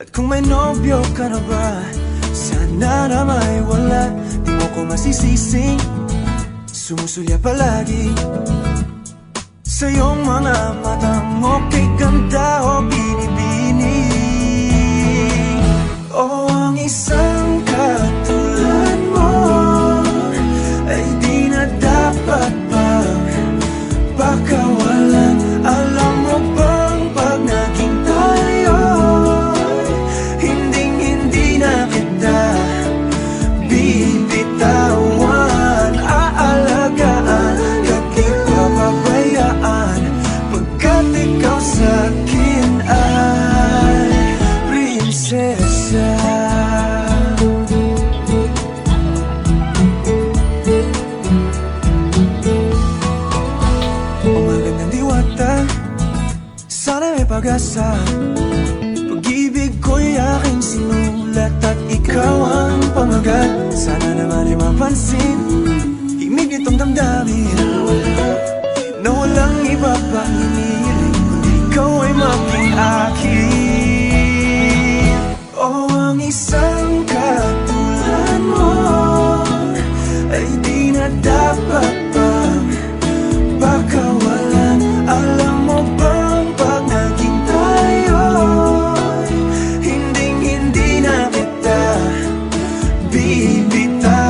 At kung may nobyo ka na ba, sana na may wala. Di mo ko masisising sumusulya palagi sa iyong mga matang okay ganda o binibini. O ang isang katulad mo ay di na dapat pagkawalan. Alam mo bang pag naging tayo, hindi na kita bibitawan. Aalagaan at di papabayaan, pagkat ikaw sa'kin ay prinsesa. Umalag ng diwata, sana may pag-asa. Pag-ibig ko'y aking sinulat at ikaw ang pamagat. Sana naman ay mapansin himig nitong damdamin na walang iba pang hinihiling kundi ikaw ay maging akin. O ang isang katulad mo ay di na dapat pagkawalan. Alam mo bang pag naging tayo, hindi na kita bibitawan.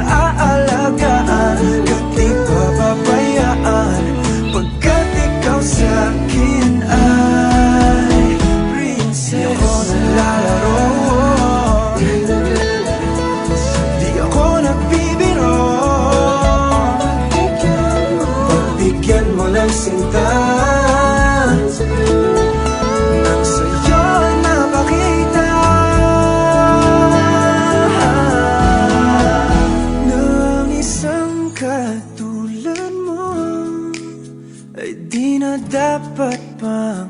Aalagaan at di papabayaan, pagkat ikaw sa'kin ay prinsesa. Di ako naglalaro, di ako nagbibiro. Pagbigyan mo ng sinta nang sa'yo napakita ng isang katulad mo ay di na dapat pang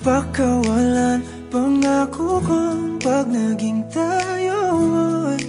pagkawalan. Pangako kong pag naging tayo ay